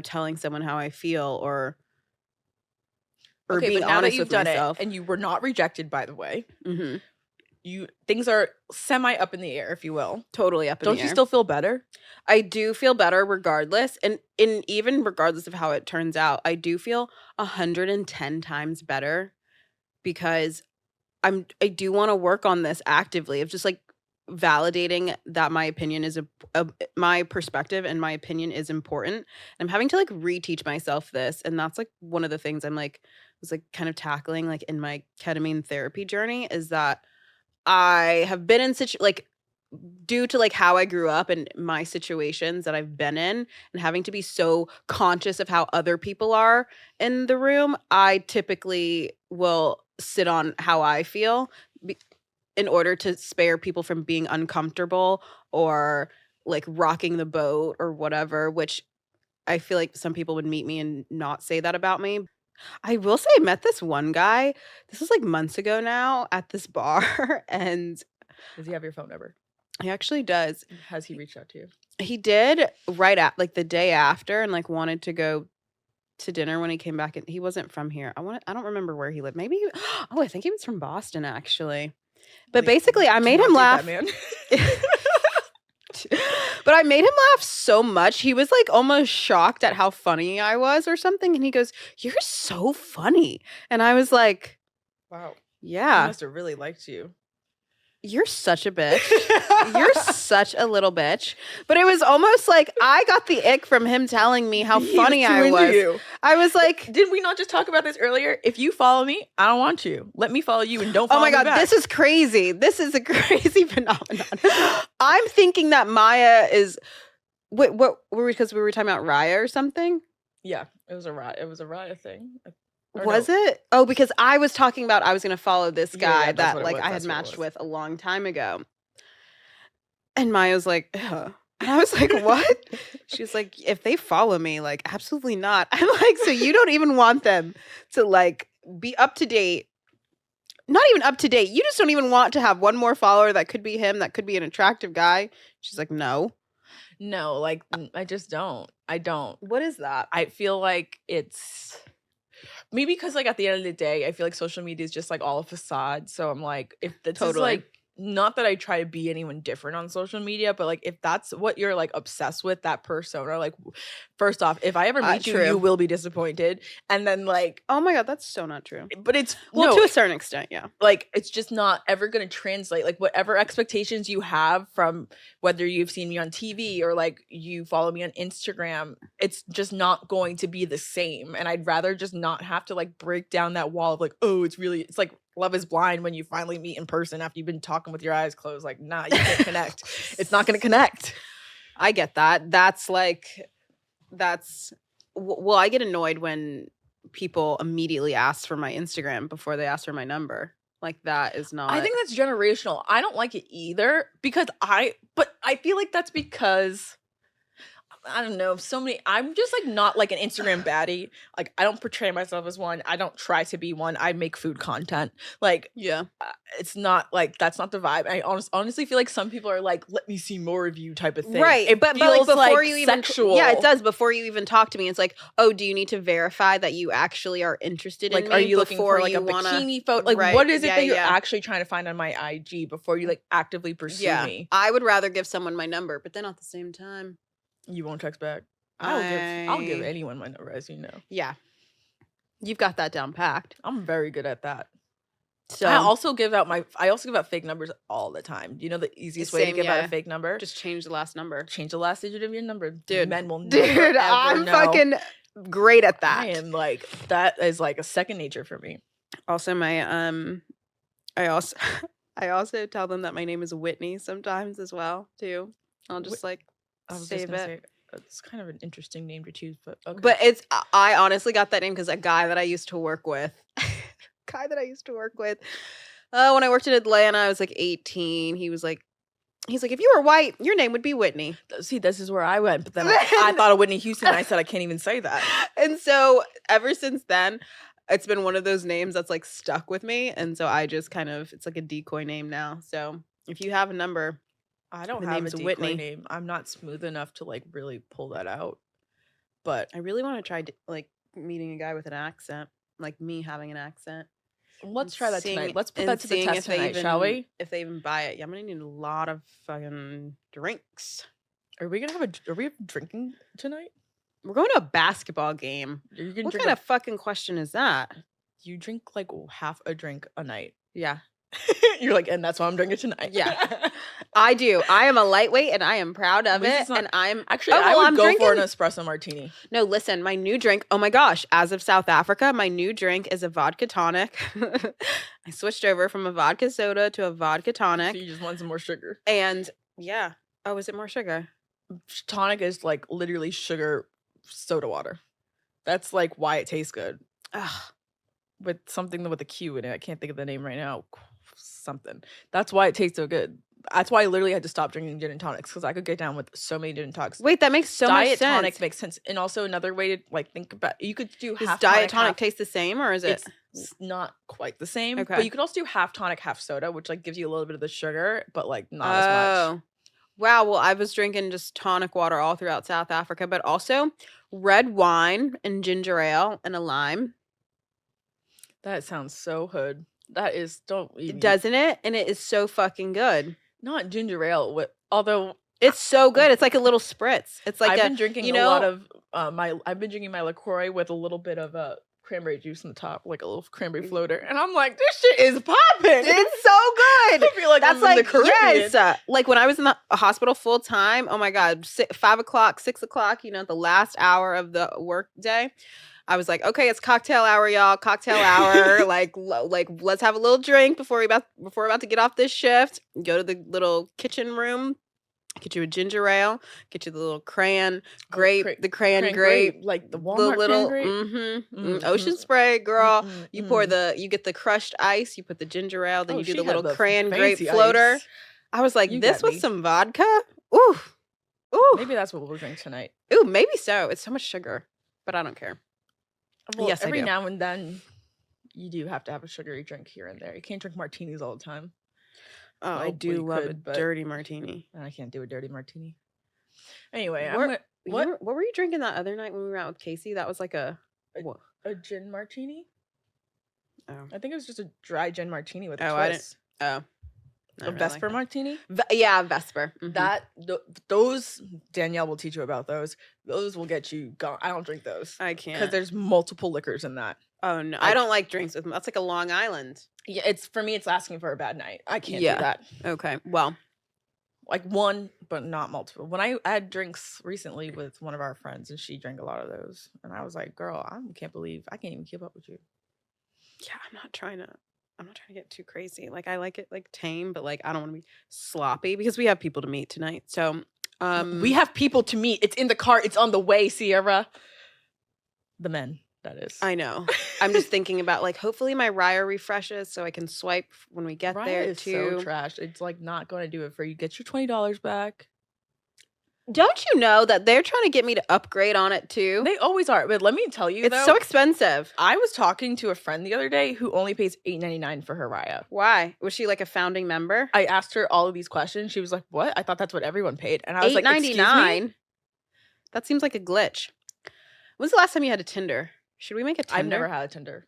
telling someone how I feel or being but now honest that you've with done myself. it and you were not rejected, by the way. Mm-hmm. Things are semi up in the air, if you will. Totally up in the air. Don't you still feel better? I do feel better regardless. And even regardless of how it turns out, I do feel 110 times better because I do want to work on this actively of just validating that my opinion is my perspective and my opinion is important. I'm having to reteach myself this. And that's one of the things I'm was kind of tackling in my ketamine therapy journey is that I have been in due to how I grew up and my situations that I've been in and having to be so conscious of how other people are in the room, I typically will sit on how I feel in order to spare people from being uncomfortable or rocking the boat or whatever, which I feel like some people would meet me and not say that about me. I will say I met this one guy. This was months ago now at this bar. And does he have your phone number? He actually does. Has he reached out to you? He did right at the day after and wanted to go to dinner when he came back. And he wasn't from here. I don't remember where he lived. Maybe I think he was from Boston actually. But basically I made him laugh. Man. But I made him laugh so much. He was almost shocked at how funny I was or something. And he goes, "You're so funny." And I was like, wow. Yeah. He must have really liked you. You're such a bitch. You're such a little bitch. But it was almost I got the ick from him telling me how funny I was. You. I was like, did we not just talk about this earlier? If you follow me, I don't want you. Let me follow you and don't follow me back. Oh my God, this is crazy. This is a crazy phenomenon. I'm thinking that Maya is what were we, because we were talking about Raya or something? Yeah, it was a Raya thing. Was it? Oh, because I was talking about I was going to follow this guy that I had matched with a long time ago. And Maya's like, ugh. And I was like, what? She's like, if they follow me, absolutely not. I'm like, so you don't even want them to be up to date? not even up to date. You just don't even want to have one more follower that could be him, that could be an attractive guy. She's like, no. No, like, I just don't. I don't. What is that? I feel like it's maybe because, like, at the end of the day, I feel like social media is just, like, all a facade, so I'm like, if this is, Totally. like not that I try to be anyone different on social media, but, like, if that's what you're, like, obsessed with, that persona, like, first off, if I ever meet you, True. you will be disappointed, and then, like Oh my God, that's so not true. but it's Well, no, to a certain extent, yeah. like, it's just not ever gonna translate, like, whatever expectations you have from whether you've seen me on TV or, like, you follow me on Instagram, it's just not going to be the same, and I'd rather just not have to, like, break down that wall of, like, "Oh, it's like Love is Blind when you finally meet in person after you've been talking with your eyes closed, like, nah, you can't connect. It's not gonna connect." I get that. Well, I get annoyed when people immediately ask for my Instagram before they ask for my number. Like, that is not. I think that's generational. I don't like it either but I feel like that's because I don't know, I'm just, like, not, like, an Instagram baddie. Like, I don't portray myself as one. I don't try to be one. I make food content. Like, yeah. It's not, like, that's not the vibe. I honestly feel like some people are, like, "Let me see more of you," type of thing. Right. It but feels, like, before like, you even sexual. Yeah, it does. Before you even talk to me, it's like, oh, do you need to verify that you actually are interested Like, in me? are you looking for, before like, a you wanna- bikini photo? Like, Right. what is it Yeah, that you're yeah. actually trying to find on my IG before you, like, actively pursue me? I would rather give someone my number, but then at the same time, You won't text back. I'll give anyone my number, as you know. Yeah. You've got that down packed. I'm very good at that. So I also give out fake numbers all the time. Do you know the easiest way to Same, give out yeah. a fake number? just change the last number. Change the last digit of your number. Dude. Men will never, Dude, ever I'm know. fucking great at that. I am, like, that is, like, a second nature for me. Also, my I also tell them that my name is Whitney sometimes as well too. I'll just like I was just save gonna it. say, it's kind of an interesting name to choose, but okay. But I honestly got that name because a guy that I used to work with, when I worked in Atlanta, I was like 18. He's like, if you were white, your name would be Whitney. See, this is where I went, but then I thought of Whitney Houston, and I said I can't even say that. And so ever since then, it's been one of those names that's like stuck with me. And so I just it's like a decoy name now. So if you have a number, I don't The have a name's decoy Whitney. name. I'm not smooth enough to, like, really pull that out. But I really want to try like meeting a guy with an accent, like me having an accent. let's and try that seeing- tonight. Let's put and that to the seeing test if they tonight, shall we? If they even buy it. Yeah, I'm gonna need a lot of fucking drinks. Are we drinking tonight? We're going to a basketball game. Are you gonna What drink kind of fucking question is that? you drink, like, half a drink a night. Yeah, You're like, and that's why I'm drinking tonight. Yeah. I do. I am a lightweight and I am proud of At least it. it's not- And I'm Actually, Oh, I well, would I'm go for an drinking- espresso martini. No, listen, my new drink. Oh my gosh, as of South Africa, my new drink is a vodka tonic. I switched over from a vodka soda to a vodka So tonic. you just want some more sugar. And yeah. Oh, is it more sugar? Tonic is, like, literally sugar soda water. That's, like, why it tastes good. Ugh. With something with a Q in it. I can't think of the name right now. Something. That's why it tastes so good. That's why I literally had to stop drinking gin and tonics, because I could get down with so many gin and tonics. Wait, that makes so much Diet sense. tonic makes sense. And also another way to, like, think about, you could do Does half diet tonic, tonic taste the same or is it? it's not quite the same. Okay. But you could also do half tonic, half soda, which, like, gives you a little bit of the sugar, but, like, not as much. Oh. Wow. Well, I was drinking just tonic water all throughout South Africa, but also red wine and ginger ale and a lime. That sounds so hood. That is, don't even. Doesn't it? And it is so fucking good. Not ginger ale, although It's so good. It's like a little spritz. It's like I've been drinking you a know, lot of I've been drinking my LaCroix with a little bit of cranberry juice on the top, like a little cranberry floater, and I'm like, this shit is popping. It's so good. I feel like That's I'm like in the Caribbean. yes. Like when I was in the hospital full time. Oh my god, 5 o'clock, 6 o'clock. You know, the last hour of the work day. I was like, okay, it's cocktail hour, y'all. Cocktail hour. like let's have a little drink before we're about to get off this shift. Go to the little kitchen room. Get you a ginger ale. Get you the little crayon grape, the crayon grape, like the the Walmart little cran grape. ocean spray, girl. You pour Mm. you get the crushed ice. You put the ginger ale. Then Oh, you do she the had little the crayon grape fancy floater. ice. I was like, You this get with me. some vodka. Ooh, ooh, Maybe that's what we'll drink tonight. ooh. Maybe so. It's so much sugar, but I don't care. Well, Yes, I every do. now and then You do have to have a sugary drink here and there. You can't drink martinis all the time. Oh, I Well, do you love a could, but dirty martini. I can't do a dirty martini. Anyway, What were you drinking that other night when we were out with Casey? That was like a gin martini? Oh. I think it was just a dry gin martini with a Oh, I didn't. twist. Oh. A Vesper martini? Yeah, Vesper. Those Danielle will teach you about those. Those will get you gone. I don't drink those. I can't. Because there's multiple liquors in that. Oh no, I don't like drinks with them. That's like a Long Island. Yeah, it's for me. It's asking for a bad night. I can't do that. Okay, well, like one, but not multiple. When I had drinks recently with one of our friends, and she drank a lot of those, and I was like, "Girl, I can't believe I can't even keep up with you." Yeah, I'm not trying to get too crazy. Like I like it like tame, but like I don't want to be sloppy because we have people to meet tonight. So we have people to meet. It's in the car. It's on the way, Ciara. The men. That is. I know. I'm just thinking about like hopefully my Raya refreshes so I can swipe when we get there is too. So trash. It's like not going to do it for you. Get your $20 back. Don't you know that they're trying to get me to upgrade on it too? They always are. But let me tell you, it's so expensive. I was talking to a friend the other day who only pays $8.99 for her Raya. Why? Was she like a founding member? I asked her all of these questions. She was like, "What? I thought that's what everyone paid." And I was like, $8.99? That seems like a glitch. When's the last time you had a Tinder? Should we make a Tinder? I've never had a Tinder.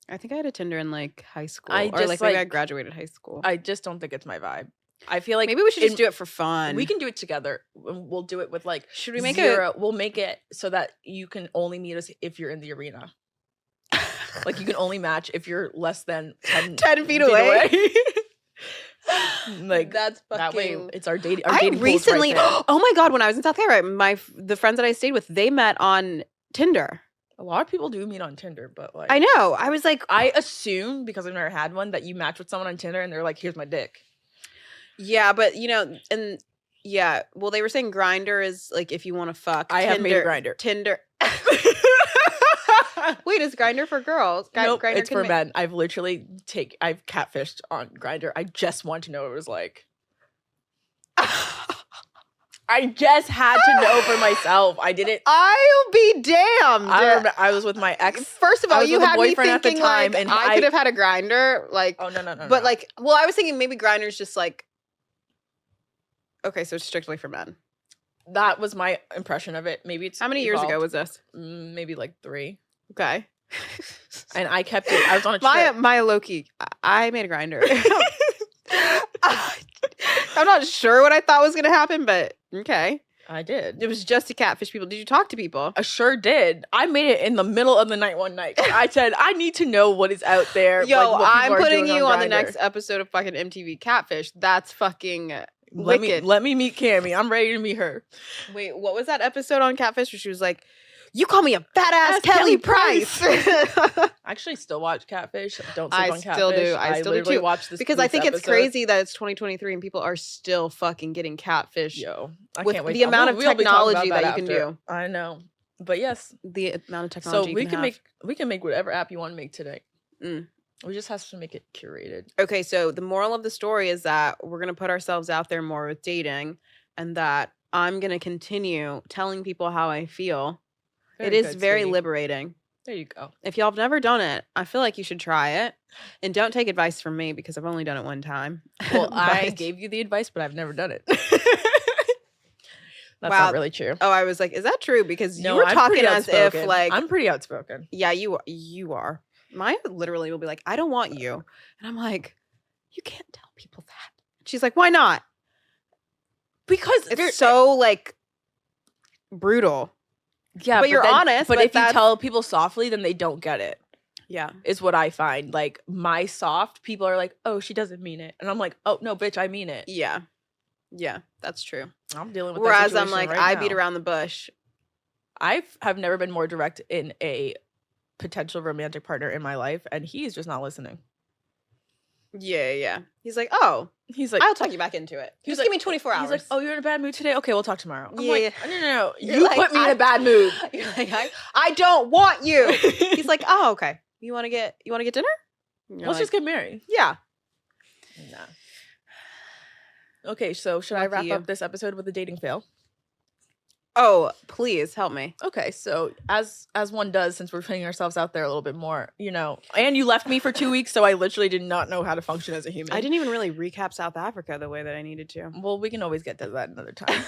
I think I had a Tinder in like high school. Or like maybe I graduated high school. I just don't think it's my vibe. I feel like maybe we should just do it for fun. We can do it together. We'll do it with like should we make we'll make it so that you can only meet us if you're in the arena. Like you can only match if you're less than 10 feet away. Like that's fucking... that way it's our dating. I recently oh my god, when I was in South Carolina, the friends that I stayed with, they met on Tinder. A lot of people do meet on Tinder, but like I know. I was like, I assume because I've never had one that you match with someone on Tinder and they're like, "Here's my dick." Yeah, but you know, and yeah, well, they were saying Grindr is like if you want to fuck. I have made a Grindr. Tinder. Wait, is Grindr for girls? Nope, Grindr it's for men. I've catfished on Grindr. I just want to know what it was like. I just had to know for myself. I didn't. I'll be damned. I remember I was with my ex. First of all, you had me thinking at the time, like, and I could have had a Grindr. Like, oh no. But like, well, I was thinking maybe Grindr's just like. Okay, so it's strictly for men. That was my impression of it. Maybe it's how many years ago was this? Maybe like 3. Okay. And I kept it. I was on a trip. Maya Loki. I made a Grindr. I'm not sure what I thought was going to happen, but okay. I did. It was just to catfish people. Did you talk to people? I sure did. I made it in the middle of the night one night. I said, I need to know what is out there. Yo, like, I'm putting you on the next episode of fucking MTV Catfish. That's fucking wicked. Let me meet Cammie. I'm ready to meet her. Wait, what was that episode on Catfish where she was like, "You call me a fat-ass Kelly Price." I actually still watch Catfish. Don't sleep on Catfish. I still do too. Watch this because I think it's crazy that it's 2023 and people are still fucking getting catfish. Yo, I with can't wait. The amount of technology that you can do. I know, but yes, the amount of technology. So we can make whatever app you want to make today. Mm. We just have to make it curated. Okay, so the moral of the story is that we're gonna put ourselves out there more with dating, and that I'm gonna continue telling people how I feel. It is very liberating. There you go. If y'all have never done it, I feel like you should try it. And don't take advice from me because I've only done it one time. Well, I gave you the advice, but I've never done it. That's not really true. Oh, I was like, is that true? Because you were talking as if like... I'm pretty outspoken. Yeah, you are. Maya literally will be like, "I don't want you." And I'm like, you can't tell people that. She's like, why not? Because it's so like brutal. Yeah, but you're honest. But if you tell people softly, then they don't get it. Yeah. Is what I find. Like my soft, people are like, "Oh, she doesn't mean it." And I'm like, "Oh, no, bitch, I mean it." Yeah. Yeah, that's true. I'm dealing with Whereas that I'm like, right I now. beat around the bush. Have never been more direct in a potential romantic partner in my life, and he's just not listening. Yeah. He's like, "Oh." He's like, "I'll talk you back into it. Just like, give me 24 hours." He's like, "Oh, you're in a bad mood today? Okay, we'll talk tomorrow." I'm yeah. like, no. You like, put me in a bad mood. You're like, I don't want you. He's like, "Oh, okay. You want to get dinner? Let's just get married." Yeah. Nah. Okay, so should I wrap up this episode with a dating fail? Oh, please help me. Okay, so as one does, since we're putting ourselves out there a little bit more, you know, and you left me for 2 weeks, so I literally did not know how to function as a human. I didn't even really recap South Africa the way that I needed to. Well, we can always get to that another time.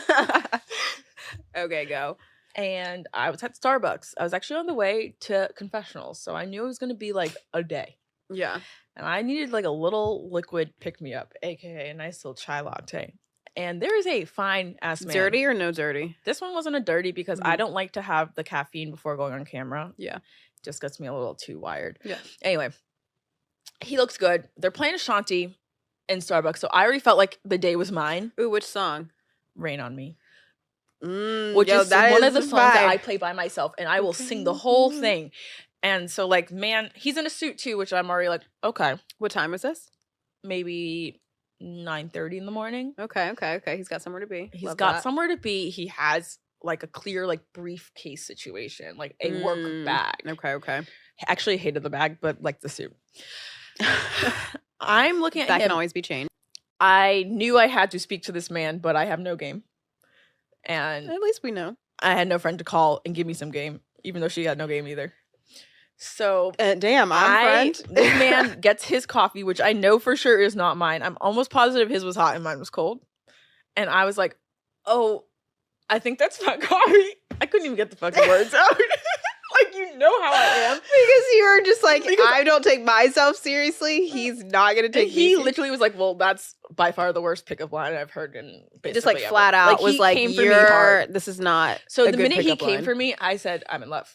Okay, go. And I was at Starbucks. I was actually on the way to confessionals, so I knew it was going to be like a day. Yeah. And I needed like a little liquid pick-me-up, aka a nice little chai latte. And there is a fine ass man. Dirty or no dirty? This one wasn't a dirty because I don't like to have the caffeine before going on camera. Yeah. It just gets me a little too wired. Yeah. Anyway, he looks good. They're playing Ashanti in Starbucks, so I already felt like the day was mine. Ooh, which song? Rain on Me. Which is one of the songs that I vibe. play by myself, and I will sing the whole thing. And so, like, man, he's in a suit too, which I'm already like, okay, What time was this? maybe 9:30 in the morning. Okay. He's got somewhere to be. He's Love got that. somewhere to be. He has like a clear like briefcase situation, like a work bag. Okay. Actually, hated the bag, but like the suit. I'm looking at That him. can always be changed. I knew I had to speak to this man, but I have no game. And At least we know. I had no friend to call and give me some game, even though she had no game either. So Damn, I'm friend. this man gets his coffee, which I know for sure is not mine. I'm almost positive his was hot and mine was cold. And I was like, oh, I think that's not coffee. I couldn't even get the fucking words out. Like, you know how I am. Because you were just like, I don't take myself seriously. He's not going to take me He seriously. literally was like, well, that's by far the worst pickup line I've heard in basically Just like ever. flat out he was like, came for me hard. this is not So a the good minute he pickup came line. for me, I said, I'm in love.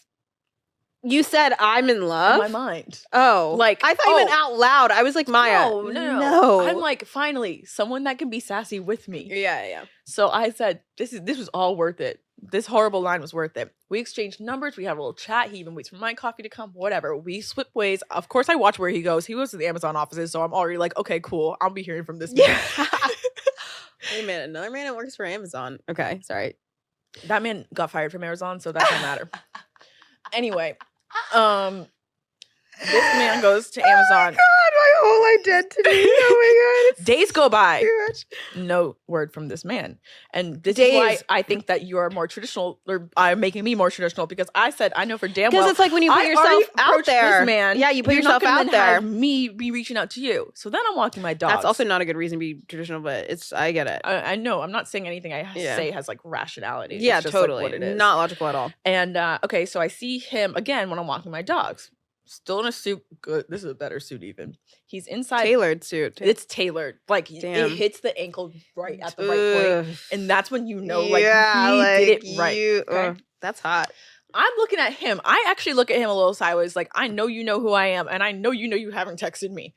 You said I'm in love? In my mind. Oh. Like, I thought you meant out loud. I was like, Maya. No. I'm like, finally, someone that can be sassy with me. Yeah. So I said, this was all worth it. This horrible line was worth it. We exchanged numbers. We had a little chat. He even waits for my coffee to come. Whatever. We split ways. Of course, I watch where he goes. He goes to the Amazon offices, so I'm already like, okay, cool. I'll be hearing from this man. Wait a minute. Another man that works for Amazon. Okay, sorry. That man got fired from Amazon, so that don't matter. Anyway, this man goes to Amazon. God, my whole identity. Oh my God. Days go by. Too much. No word from this man. And this Days. is why I think that you are more traditional, or making me more traditional, because I said, I know for damn well. Because it's like when you put I yourself already out approached there. This man, Yeah, you put you're not yourself gonna out then there. have me be reaching out to you. So then I'm walking my dogs. That's also not a good reason to be traditional, but I get it. I know. I'm not saying anything I say has like rationality. It's Yeah, just, totally. Like, what it is. Not logical at all. And okay, so I see him again when I'm walking my dogs. Still in a suit. Good. This is a better suit even. He's inside. Tailored suit. It's tailored. Like, Damn. it hits the ankle right at the right point. And that's when you know, like, yeah, he like, did it right. Okay? That's hot. I'm looking at him. I actually look at him a little sideways, like, I know you know who I am, and I know you haven't texted me.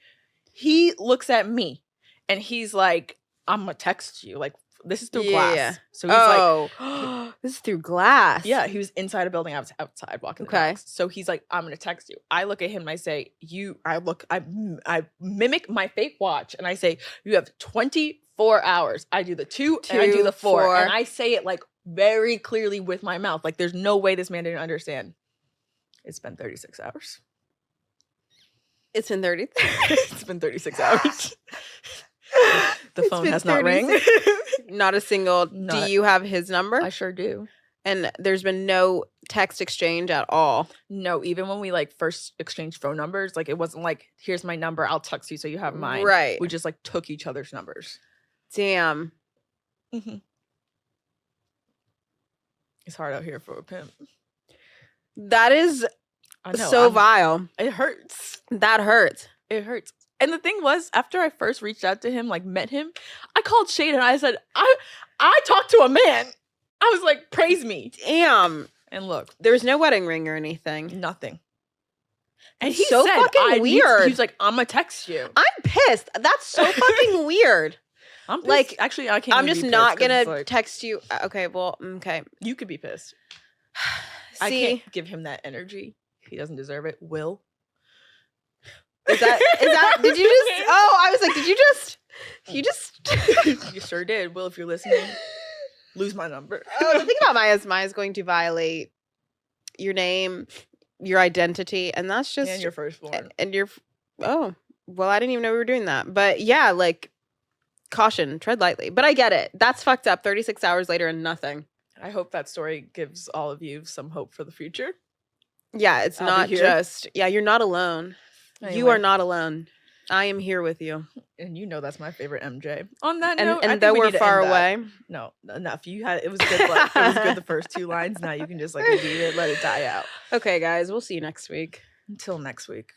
He looks at me, and he's like, I'm gonna text you. Like, this is through glass. Yeah. So he's like, this is through glass. yeah, he was inside a building. I was outside walking the dogs. So he's like, I'm gonna text you. I look at him and I say, I mimic my fake watch and I say, you have 24 hours. I do the 2 and I do the 4. And I say it like very clearly with my mouth. Like, there's no way this man didn't understand. It's been 36 hours. It's been 30. It's been 36 hours. The phone has not rang. Not a single. Do you have his number? I sure do. And there's been no text exchange at all. No, even when we like first exchanged phone numbers, like it wasn't like, here's my number, I'll text you so you have mine. Right. We just like took each other's numbers. Damn. Mm-hmm. It's hard out here for a pimp. That is I know, so vile. It hurts. That hurts. It hurts. And the thing was, after I first reached out to him, like met him, I called Shade and I said, I talked to a man. I was like, praise me. Damn. And look. There was no wedding ring or anything. Nothing. And he so said, fucking weird. He was like, I'm gonna text you. I'm pissed. That's so fucking weird. I'm pissed. Like, actually, I can't. I'm just not gonna like, text you. Okay, well, okay. You could be pissed. See, I can't give him that energy. He doesn't deserve it. Will. Is that? Did you just? Oh, I was like, did you just? You sure did. Will, if you're listening, lose my number. Oh, the thing about Maya's going to violate your name, your identity, and that's just And your firstborn. And your. Oh, well, I didn't even know we were doing that, but yeah, like, caution, tread lightly. But I get it. That's fucked up. 36 hours later and nothing. I hope that story gives all of you some hope for the future. Yeah, it's I'll be not here. just you're not alone. You are Anyway. not alone. I am here with you. And you know that's my favorite MJ. On that note, I And think though we we're need to far end that. away. No, enough. It was good. It was good the first 2 lines. Now you can just like leave it, let it die out. Okay, guys, we'll see you next week. Until next week.